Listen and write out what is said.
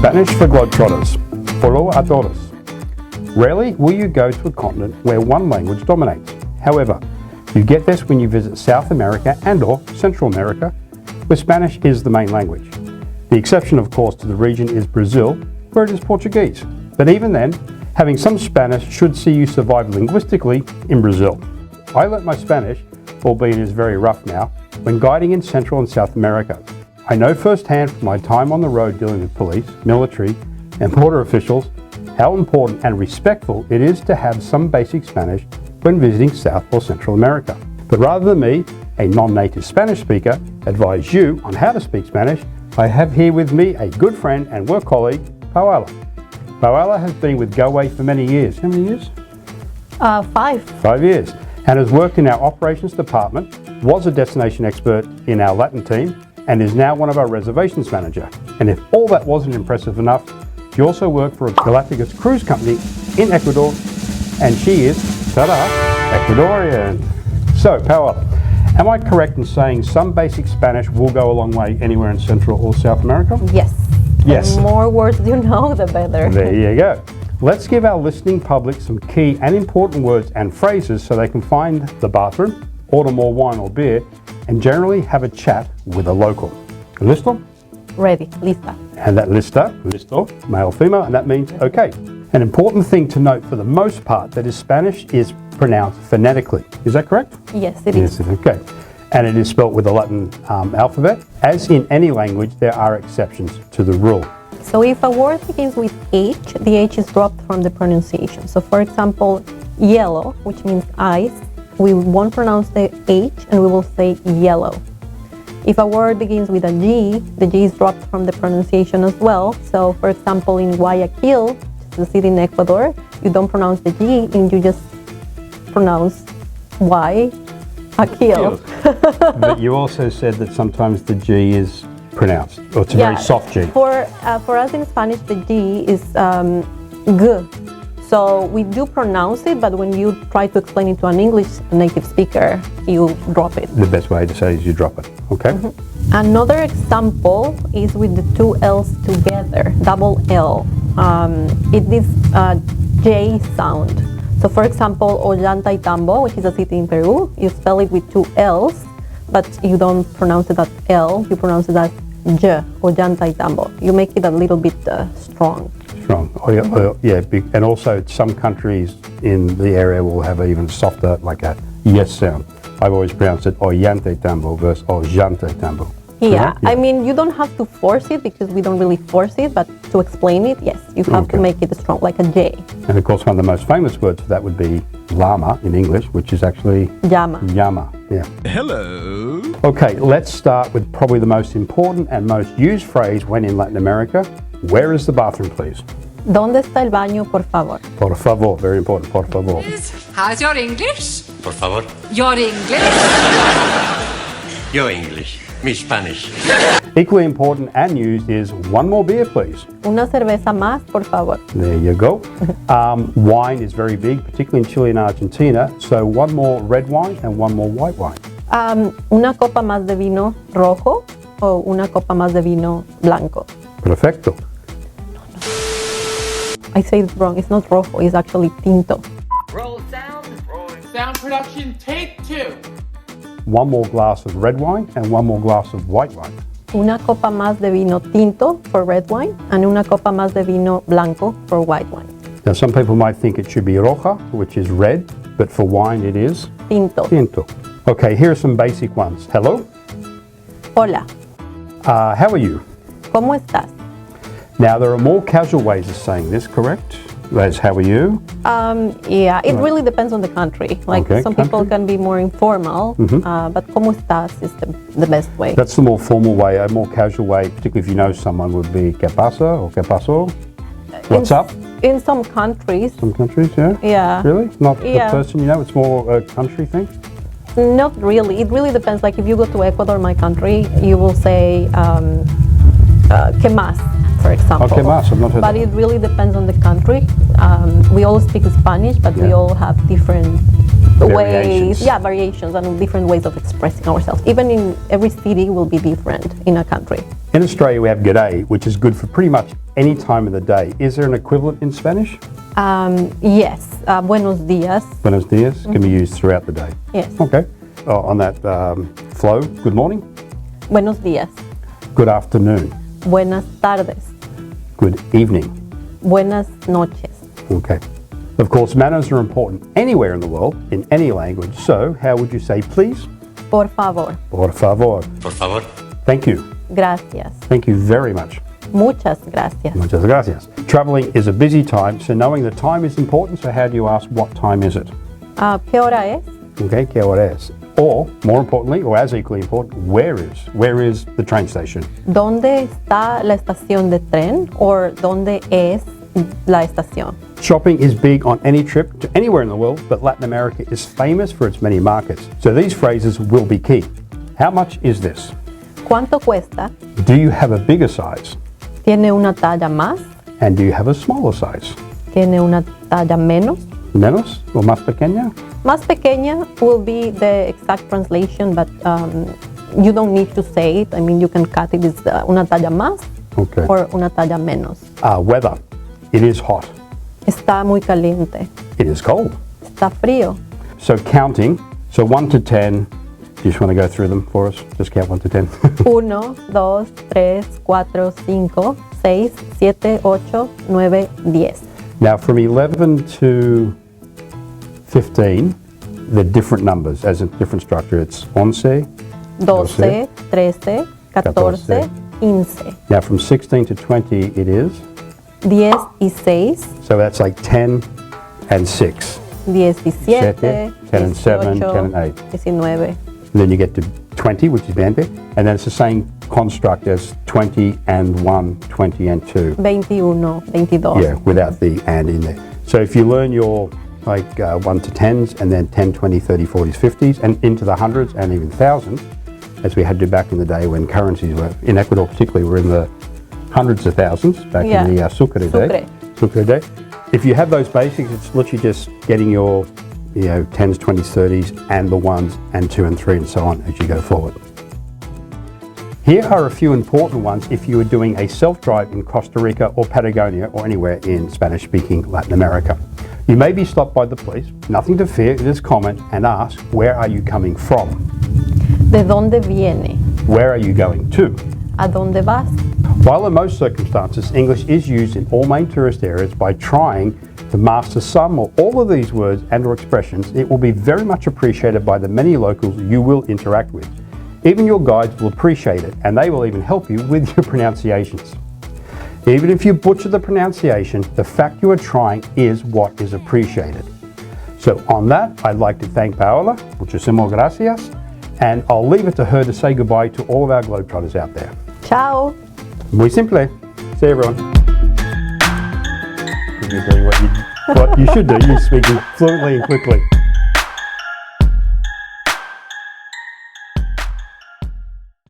Spanish for Globetrotters. Hola a todos. Rarely will you go to a continent where one language dominates. However, you get this when you visit South America and/or Central America, where Spanish is the main language. The exception, of course, to the region is Brazil, where it is Portuguese. But even then, having some Spanish should see you survive linguistically in Brazil. I learnt my Spanish, albeit it is very rough now, when guiding in Central and South America. I know firsthand from my time on the road dealing with police, military, and border officials how important and respectful it is to have some basic Spanish when visiting South or Central America. But rather than me, a non-native Spanish speaker, advise you on how to speak Spanish, I have here with me a good friend and work colleague, Paola. Paola has been with Goway for many years. How many years? 5. 5 years. And has worked in our operations department, was a destination expert in our Latin team, and is now one of our reservations manager. And if all that wasn't impressive enough, she also worked for a Galapagos cruise company in Ecuador, and she is, ta-da, Ecuadorian. So, Paola, am I correct in saying some basic Spanish will go a long way anywhere in Central or South America? Yes. Yes. The more words you know, the better. There you go. Let's give our listening public some key and important words and phrases so they can find the bathroom, order more wine or beer, and generally have a chat with a local. Listo? Ready. Lista. And that listo, male, female, and that means okay. An important thing to note for the most part that is Spanish is pronounced phonetically. Is that correct? Yes, it is. Yes, okay. And it is spelt with the Latin alphabet. As in any language, there are exceptions to the rule. So if a word begins with H, the H is dropped from the pronunciation. So for example, yellow, which means ice, we won't pronounce the H and we will say yellow. If a word begins with a G, the G is dropped from the pronunciation as well. So for example, in Guayaquil, the city in Ecuador, you don't pronounce the G and you just pronounce Y, Aquil. But you also said that sometimes the G is pronounced, or it's a very soft G. For us in Spanish, the G is G. So we do pronounce it, but when you try to explain it to an English native speaker, you drop it. The best way to say is you drop it, okay? Mm-hmm. Another example is with the two L's together, double L. It is a J sound. So for example, Ollantaytambo, which is a city in Peru, you spell it with two L's, but you don't pronounce it as L, you pronounce it as J, Ollantaytambo. You make it a little bit strong. Strong. And also some countries in the area will have even softer, like a yes sound. I've always pronounced it Ollantaytambo versus Ollantaytambo. Yeah, I mean, you don't have to force it because we don't really force it, but to explain it, yes, you have to make it strong, like a J. And of course, one of the most famous words for that would be llama in English, which is actually llama. Llama, yeah. Hello. Okay, let's start with probably the most important and most used phrase when in Latin America. Where is the bathroom, please? ¿Dónde está el baño, por favor? Por favor, very important, por favor. How's your English? Por favor. Your English? Your English. Mi Spanish. Equally important and used is one more beer, please. Una cerveza más, por favor. There you go. Wine is very big, particularly in Chile and Argentina. So one more red wine and one more white wine. Una copa más de vino rojo o una copa más de vino blanco. Perfecto. I say it wrong. It's not rojo. It's actually tinto. Roll sound. Rolling sound production. Take 2. One more glass of red wine and one more glass of white wine. Una copa más de vino tinto for red wine and una copa más de vino blanco for white wine. Now, some people might think it should be roja, which is red, but for wine it is Tinto. tinto. Okay, here are some basic ones. Hello. Hola. How are you? ¿Cómo estás? Now, there are more casual ways of saying this, correct? As how are you? Yeah, it really depends on the country. Like some people can be more informal, but ¿cómo estás is the best way. That's the more formal way. A more casual way, particularly if you know someone, would be ¿Qué pasa? Or ¿Qué pasó? What's up? In some countries. Some countries, yeah? Yeah. Really? Not the person you know? It's more a country thing? Not really. It really depends. Like if you go to Ecuador, my country, you will say ¿Qué más? For example. Okay, mas, I've not heard but that. it really depends on the country. We all speak Spanish, but we all have different ways, variations and different ways of expressing ourselves. Even in every city will be different in a country. In Australia, we have G'day, which is good for pretty much any time of the day. Is there an equivalent in Spanish? Yes, buenos días. Buenos dias can be used throughout the day. Yes. Okay. On that flow, good morning, Buenos días. good afternoon, Buenas tardes. good evening. Buenas noches. Okay. Of course, manners are important anywhere in the world, in any language. So, how would you say please? Por favor. Por favor. Por favor. Thank you. Gracias. Thank you very much. Muchas gracias. Muchas gracias. Traveling is a busy time, so knowing the time is important. So, how do you ask what time is it? ¿Qué hora es? Okay, ¿qué hora es? Or, more importantly, or as equally important, where is the train station? ¿Dónde está la estación de tren? Or ¿dónde es la estación? Shopping is big on any trip to anywhere in the world, but Latin America is famous for its many markets. So these phrases will be key. How much is this? ¿Cuánto cuesta? Do you have a bigger size? ¿Tiene una talla más? And do you have a smaller size? ¿Tiene una talla menos? Menos or más pequeña? Más pequeña will be the exact translation, but you don't need to say it. I mean, you can cut it as una talla más Okay. or una talla menos. Weather. It is hot. Está muy caliente. It is cold. Está frío. So counting. So 1 to 10. Do you just want to go through them for us? Just count 1 to 10. 1, 2, 3, 4, 5, 6, 7, 8, 9, 10. Now from 11 to 15, they're different numbers, as in different structure. It's 11, 12, 13, 14, 15. Now from 16 to 20, it is. 10 y 6, So that's like 10 and 6. 17, 10 and 7, 10 and 8. 19. And then you get to 20, which is 20. And then it's the same construct as 20 and 1, 20 and 2. 21, 22. Yeah, without the and in there. So if you learn your 1 to 10s and then 10, 20, 30, 40s, 50s and into the hundreds and even thousands, as we had to back in the day when currencies were, in Ecuador particularly, were in the hundreds of thousands back in the Sucre day. Sucre day. If you have those basics, it's literally just getting your 10s, 20s, 30s and the 1s and 2 and 3 and so on as you go forward. Here are a few important ones if you are doing a self-drive in Costa Rica or Patagonia or anywhere in Spanish-speaking Latin America. You may be stopped by the police, nothing to fear, just comment and ask, where are you coming from? ¿De dónde viene? Where are you going to? ¿A dónde vas? While in most circumstances English is used in all main tourist areas, by trying to master some or all of these words and or expressions, it will be very much appreciated by the many locals you will interact with. Even your guides will appreciate it, and they will even help you with your pronunciations. Even if you butcher the pronunciation, the fact you are trying is what is appreciated. So on that, I'd like to thank Paola, muchísimas gracias, and I'll leave it to her to say goodbye to all of our Globetrotters out there. Ciao. Muy simple. See you, everyone. You're doing what you should do. You're speaking fluently and quickly.